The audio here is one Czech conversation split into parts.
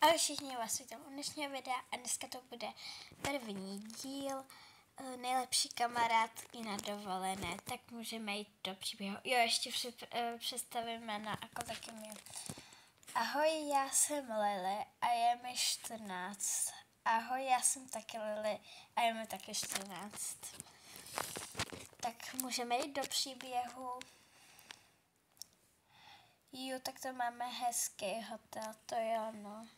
Ahoj všichni, vás vítám u dnešního videa a dneska to bude první díl nejlepší kamarádky na dovolené, tak můžeme jít do příběhu. Jo, ještě představím jméno jako taky mě. Ahoj, já jsem Lily a je mi 14. Ahoj, já jsem taky Lily a je mi taky 14. Tak můžeme jít do příběhu. Jo, tak to máme hezký hotel, to jo, no.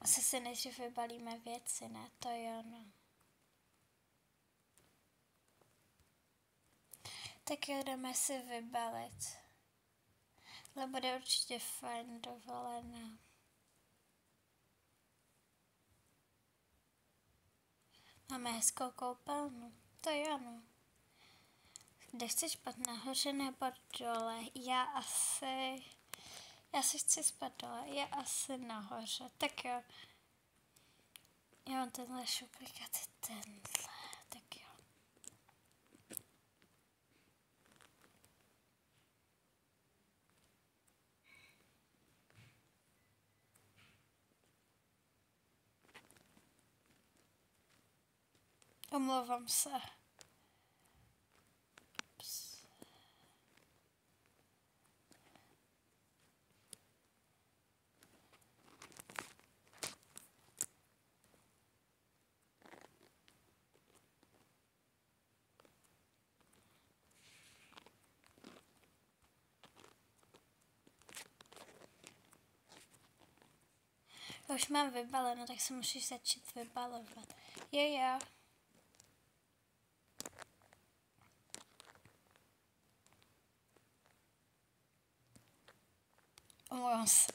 Asi si nejdřív vybalíme věci, ne? To jo, no. Tak jo, jdeme si vybalit. Ale bude určitě fajn dovolená. Máme hezkou koupelnu. To jo, no. Kde chceš spát, nahoře nebo dole? Já si chci spát dole, já asi nahoře. Tak jo. Já mám tenhle šuplík a ty tenhle. Tak jo. Omlouvám se. Už mám vybaleno, tak se musíš začít vybalovat. Jo. Omlouvám se.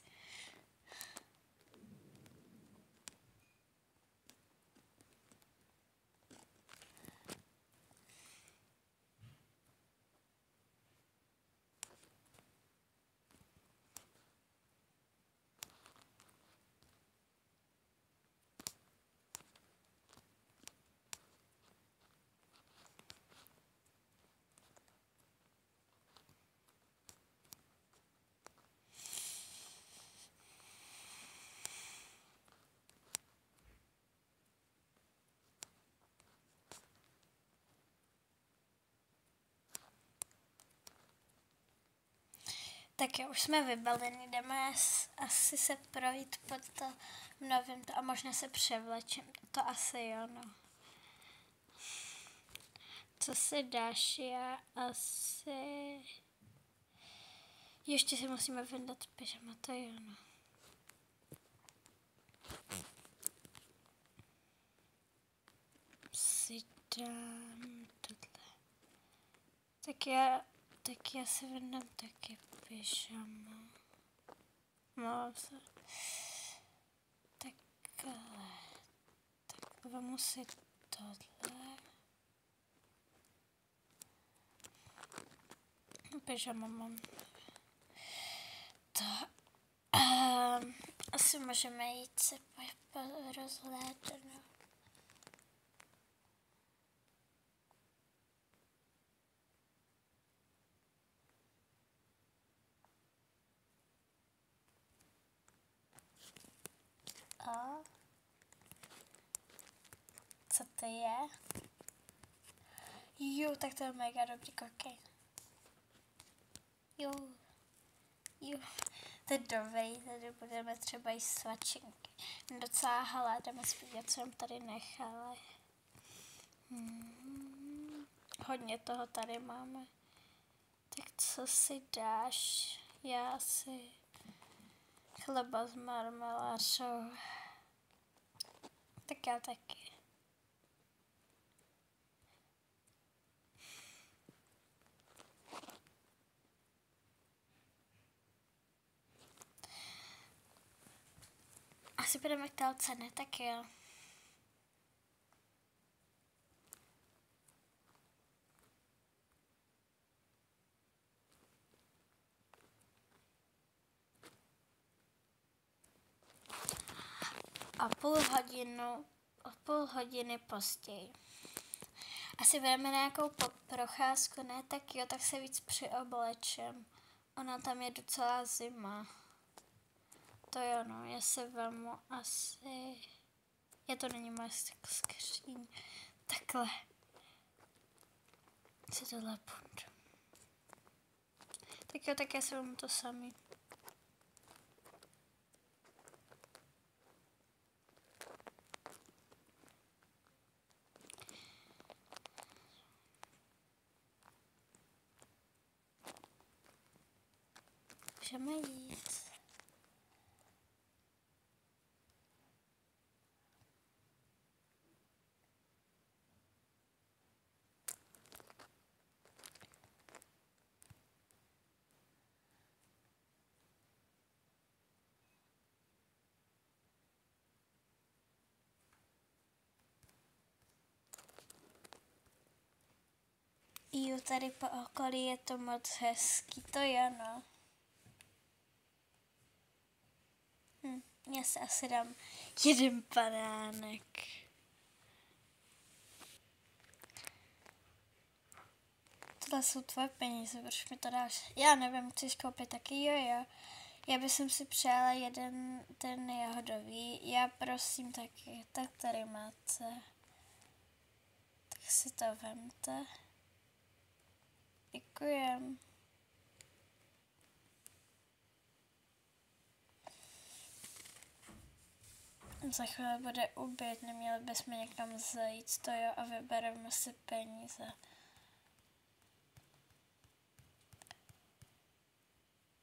Tak jo, už jsme vybaleni, jdeme asi se projít pod to novým a možná se převlečím, to asi jo, no. Co si dáš, já asi... Ještě si musíme vyndat pyžama, to jo, no. Si dám tohle. Tak já si vyndám taky pyžama. Mám se. Takhle. Tak vemu si tohle. Pyžama mám. To. Asi můžeme jít se rozhlédnout. Co to je? Jo, tak to je mega dobrý kokej. Jo. To je dobrý, tady budeme třeba jíst svačinky. Docela halé, jdeme zpívat, co jim tady nechali. Hodně toho tady máme. Tak co si dáš? Já si chleba s marmelářou. Tak já taky. Asi budeme k telce, ne? Tak jo. O půl hodiny později. Asi budeme na nějakou procházku, ne? Tak jo, tak se víc přioblečem. ona tam je docela zima. To jo, no, já se vemu asi... Já to není moje skříň. Takhle. Si tohle pundu. Tak jo, tak já si vemu to samý. Můžeme jít. Jo, tady po okolí je to moc hezký, to je no. Já si asi dám jeden banánek. Tohle jsou tvoje peníze, proč mi to dáš? Já nevím, chceš koupit taky, jo. Já bych si přála jeden ten jahodový, já prosím taky, tak tady máte. Tak si to vemte. Děkujem. Za chvíli bude oběd, neměli bychom někam zajít, to jo, a vybereme si peníze.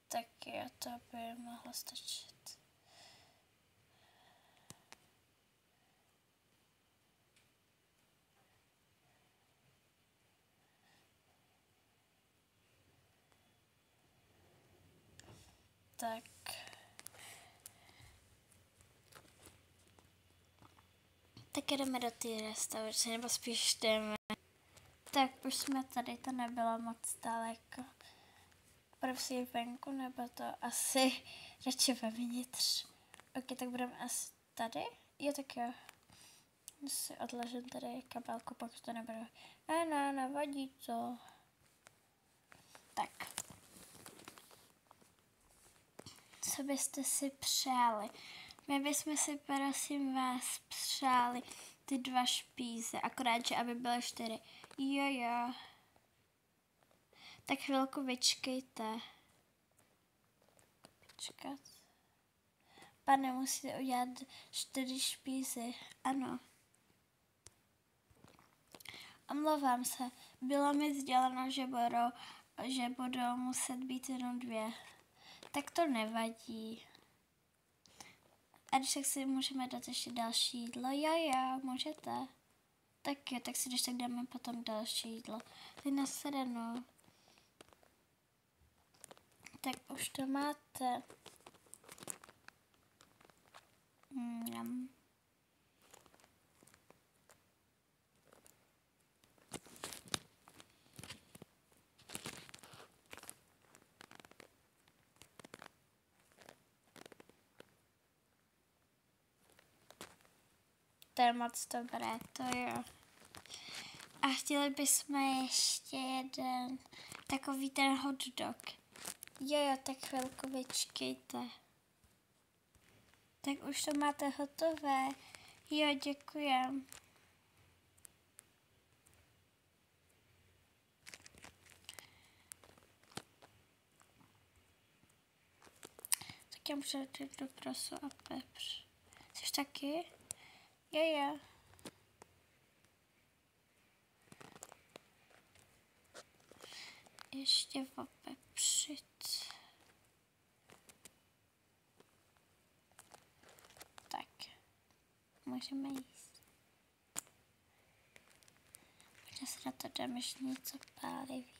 Tak jo, to by mohlo stačit. Tak. Tak jdeme do té restaurace, nebo spíš jdeme. Tak už jsme tady, to nebylo moc daleko. Prosím venku, nebo to asi radši vevnitř. Ok, tak budeme asi tady? Jo, tak jo. Si odložím tady kabelku, pokud to nebudu. Ne, nevadí to. Tak. Co byste si přáli? My bychom si, prosím vás, přáli ty 2 špíze, akorát, že aby byly 4. Jo. Tak chvilku vyčkejte. Počkat. Pane, musíte udělat 4 špízy. Ano. Omlouvám se. Bylo mi sděleno, že budou muset být jenom 2. Tak to nevadí. A když tak si můžeme dát ještě další jídlo. Jo, můžete. Tak jo, tak si když tak dáme potom další jídlo. Ty nasedeno. Tak už to máte. To je moc dobré, to jo. A chtěli bychom ještě jeden takový ten hot dog. Jo, tak chvilku vyčkejte. Tak už to máte hotové. Jo, děkujem. Tak já můžu dát do prasu a pepř. Jsi taky? Jo. Ještě popepřit. Tak. Můžeme jíst. Možná si na to dáme ještě něco pálivého.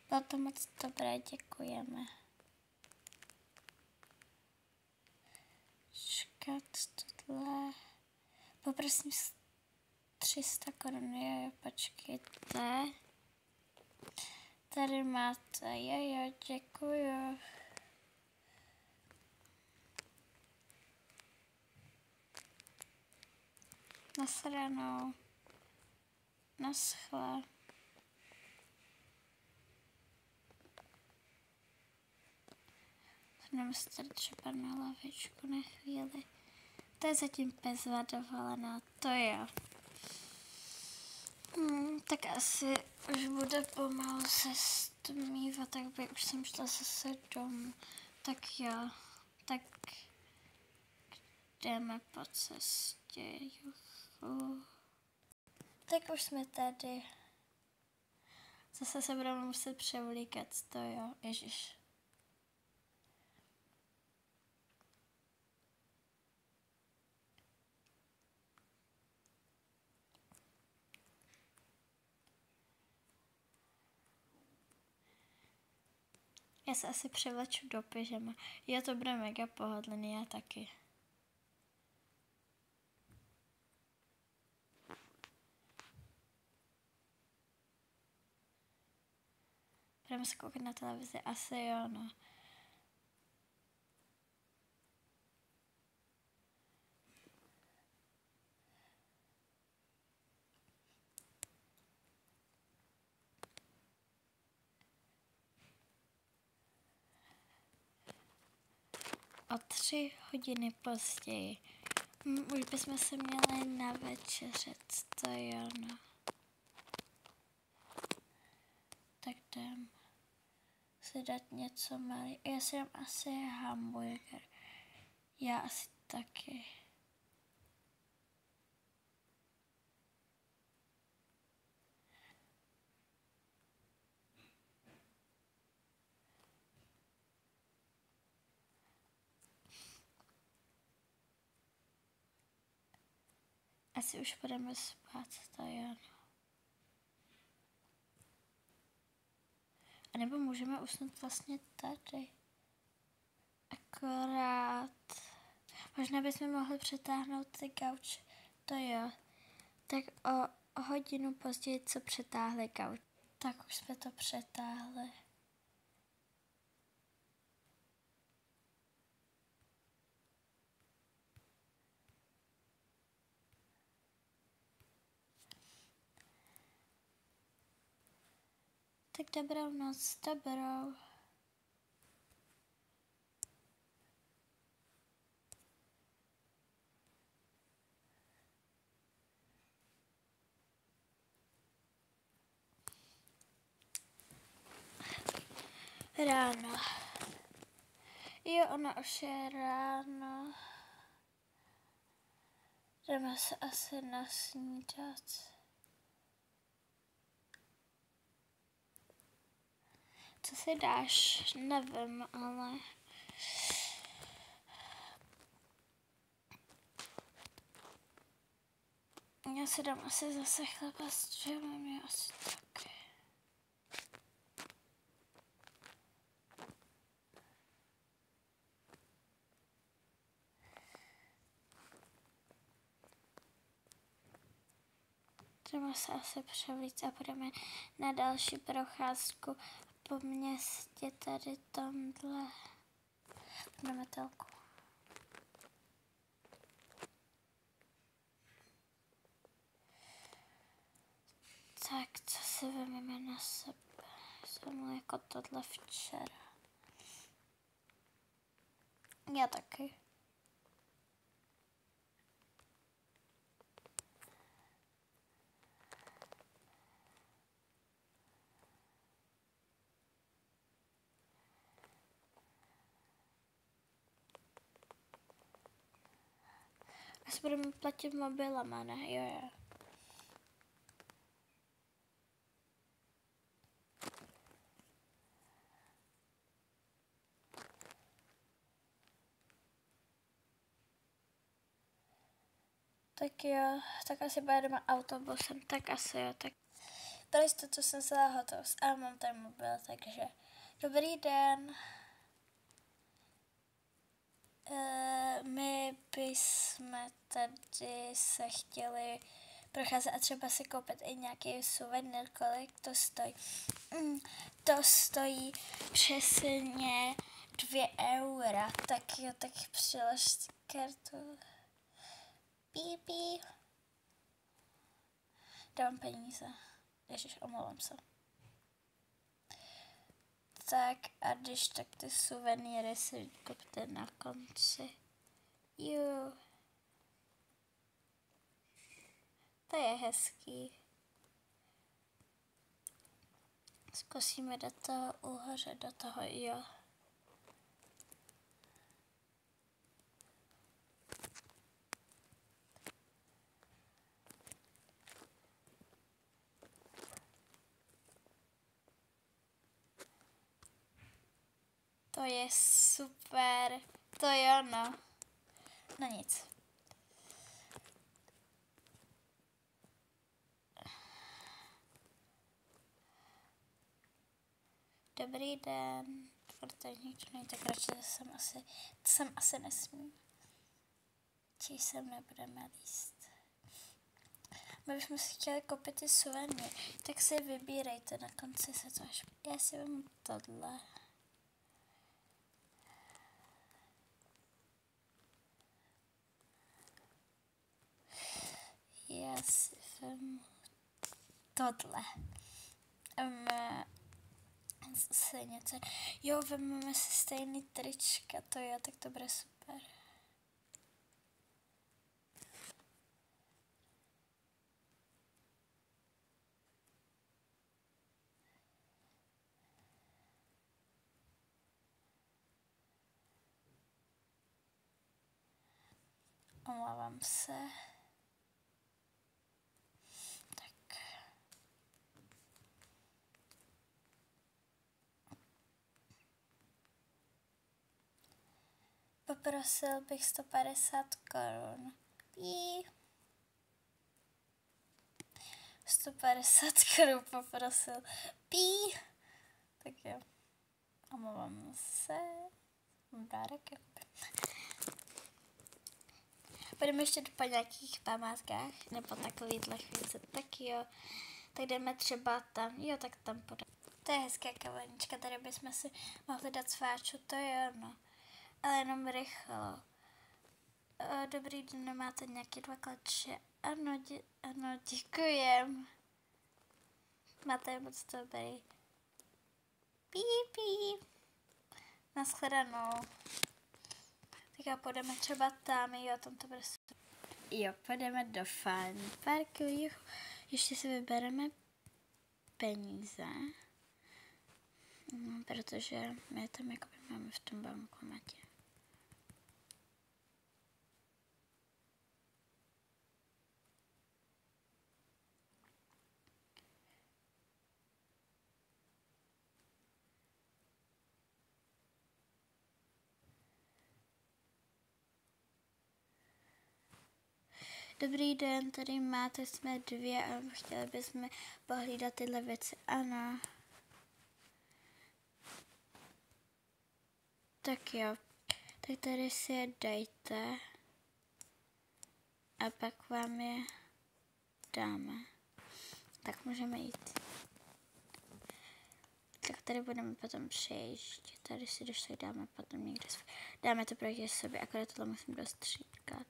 Bylo to moc dobré, děkujeme. Čekat tohle. Poprosím 300 korun, jo, počkejte. Tady máte, jo, děkuju. Nasranou. Naschle. Jdeme se tady třeba na lavičku na chvíli. To je zatím bezva dovolená, to jo. Tak asi už bude pomalu se stmívat, tak by už jsem šla zase domů. Tak jo, tak jdeme po cestě, juchu. Tak už jsme tady. Zase se budeme muset převlíkat, to jo, ježiš. Já se asi převleču do pyžama. Jo, to bude mega pohodlný, já taky. Budeme se koukat na televizi, asi jo, no. O 3 hodiny později. Už bychom se měli navečeřet, to jo, no. Tak jdem si dát něco malý. Já si dám asi hamburger. Já asi taky. Asi už budeme spát, to jo, no. A nebo můžeme usnout vlastně tady. Akorát. Možná bychom mohli přetáhnout ty gauče. To jo. Tak o hodinu později, co přetáhli gauč. Tak už jsme to přetáhli. Tak dobrou noc, dobrou. Ráno. Jo, ono už je ráno. Jdeme se asi nasnídat. Co si dáš? Nevím, ale... Já si dám asi zase chleba s džemem, já asi taky. Jdeme se asi převlít a půjdeme na další procházku po městě tady tamhle. Jdeme telku. Tak, co si vezmeme na sebe? Jsem jako tohle včera. Já taky. Asi budeme platit mobilama, ne? Jo. Tak jo, tak asi pojedeme autobusem, tak asi jo, tak. Pro jistotu jsem vzala hotovost a mám tady mobil, takže dobrý den. My bychom tady se chtěli procházet a třeba si koupit i nějaký suvenýr, kolik to stojí. To stojí přesně 2 eura, tak jo, tak přilož kartu. Pípí. Dám peníze. Ježiš, omlouvám se. Tak a když tak ty suvenýry si kupte na konci. Jo. To je hezký. Zkusíme do toho uhoře, do toho, jo. To je super. To jo, no. No nic. Dobrý den. Čtvrtečníčný, tak radši to jsem asi nesmím. Či sem nebudeme líst. My bychom si chtěli koupit ty suvenýry, tak si vybírejte, na konci se to až... Já si vemu tohle. Já si vemu tohle. Se něco... Jo, vezmeme si stejný trička, to jo, tak to bude super. Omlouvám se. Tak. Poprosil bych 150 korun. 150 korun poprosil. Tak jo. Omlouvám se. Dárek. Půjdeme ještě po nějakých památkách, nebo takovýhle chvíli. Tak jo. Tak jdeme třeba tam. Jo, tak tam půjdeme. To je hezká kavanička, tady bychom si mohli dát sváču, to jo, no. Ale jenom rychlo. Dobrý den, nemáte nějaké 2 kleče? Ano, ano, děkujem. Máte moc dobrý. Pí. Naschledanou. Tak a půjdeme třeba tam, jo, tam to bude super. Jo, půjdeme do Fun Parku, jo. Ještě si vybereme peníze. Protože my tam jakoby máme v tom bankomatě. Dobrý den, tady máte, jsme 2 a chtěli bychom pohlídat tyhle věci. Ano. Tak jo, tak tady si je dejte a pak vám je dáme. Tak můžeme jít. Tak tady budeme potom přejíždět. Tady si když tak dáme potom někde. Dáme to proti sobě, akorát tohle musím dostříkat.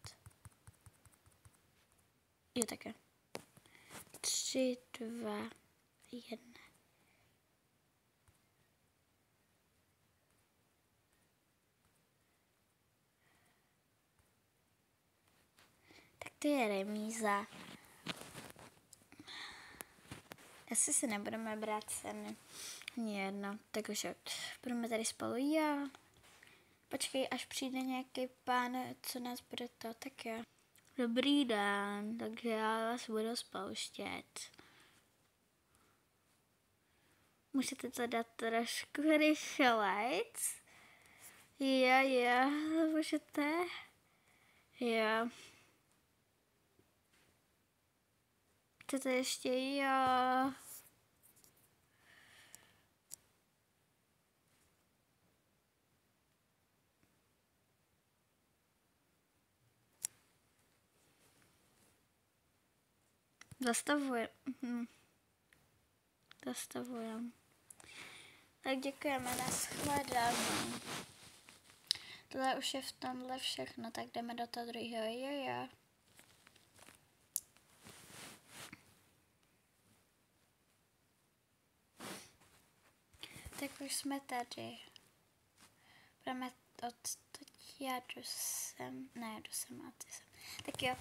Jo, tak jo. 3, 2, 1. Tak to je remíza. Asi si nebudeme brát ceny. Ani jedno. Takže budeme tady spolu. Jo. Počkej, až přijde nějaký pán, co nás bude to, tak jo. Dobrý den, takže já vás budu spouštět. Můžete to dát trošku rychlejc? Jo, můžete? Jo. Chcete ještě? Jo. Zastavujem. Tak děkujeme, nashledanou. Tohle už je v tomhle všechno, tak jdeme do toho druhého. Jo. Tak už jsme tady. Budeme odtud, já jdu sem, ne, jdu sem a ty sem. Tak jo,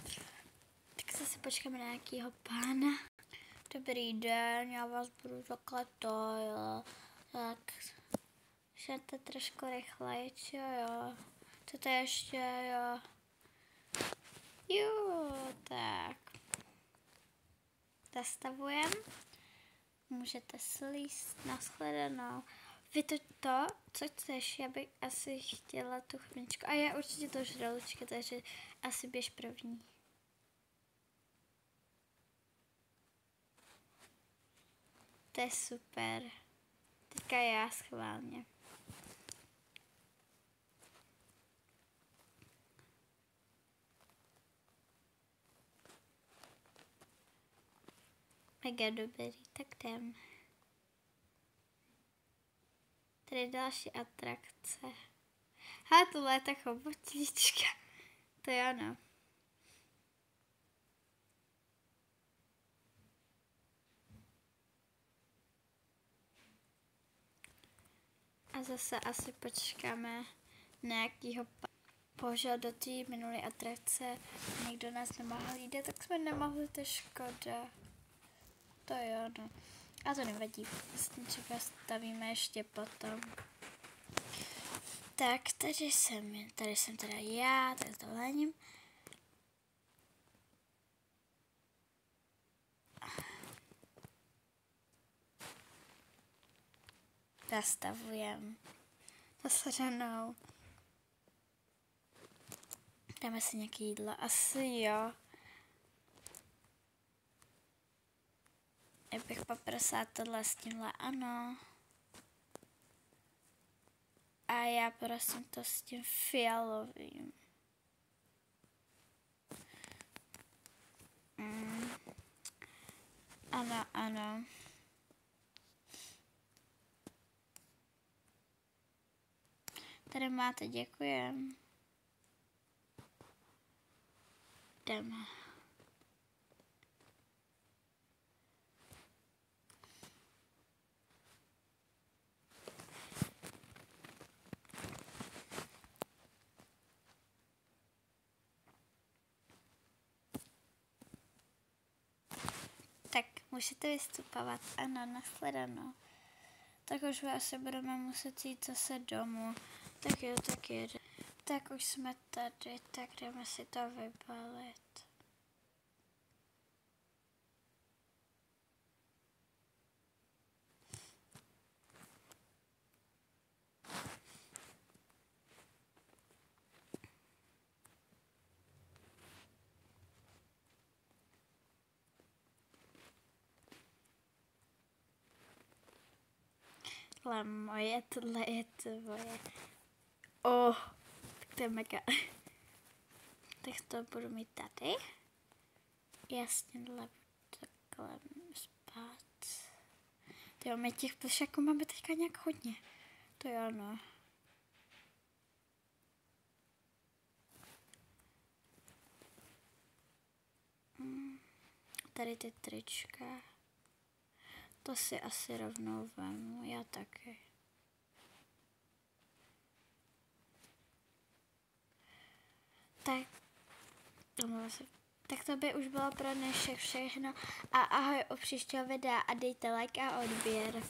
tak zase počkáme na nějakýho pána. Dobrý den, já vás budu takhle to, jo. Tak, šete trošku rychleji, jo. To ještě, jo. Jo, tak. Zastavujeme. Můžete slíst, nashledanou. Vy to, co chceš, já bych asi chtěla tu chviličku. A já určitě to žralučky, takže asi běž první. To je super. Teďka já schválně. Mega dobrý, tak jdem. Tady další atrakce. Ha, tohle je ta chobotnička. To je ono. A zase asi počkáme nějakýho bohužel do té minulé atrakce nikdo nás nemohl jít, tak jsme nemohli, to škoda. To jo, no. A to nevadí, vlastně třeba stavíme ještě potom. Tak, tady jsem teda já, tak s dovolením. Zastavujem. Zasadanou. Dáme si nějaké jídlo, asi jo. Já bych poprosila tohle s tímhle, ano. A já prosím to s tím fialovým. Ano, ano. Tady máte, děkujem. Jdeme. Tak, můžete vystupovat. Ano, nashledanou. Tak už asi budeme muset jít zase domů. Tak jo, tak jede. Tak už jsme tady, tak jdeme si to vybalit. Tohle moje, tohle je tvoje. Tak to je mega. Tak to budu mít tady. Jasně, tohle takhle spát. Tyjo, my těch plušáků máme teďka nějak hodně. To jo, ano. Tady ty trička. To si asi rovnou vemu, já taky. Tak to by už bylo pro dnešek všechno a ahoj u příštího videa a dejte like a odběr.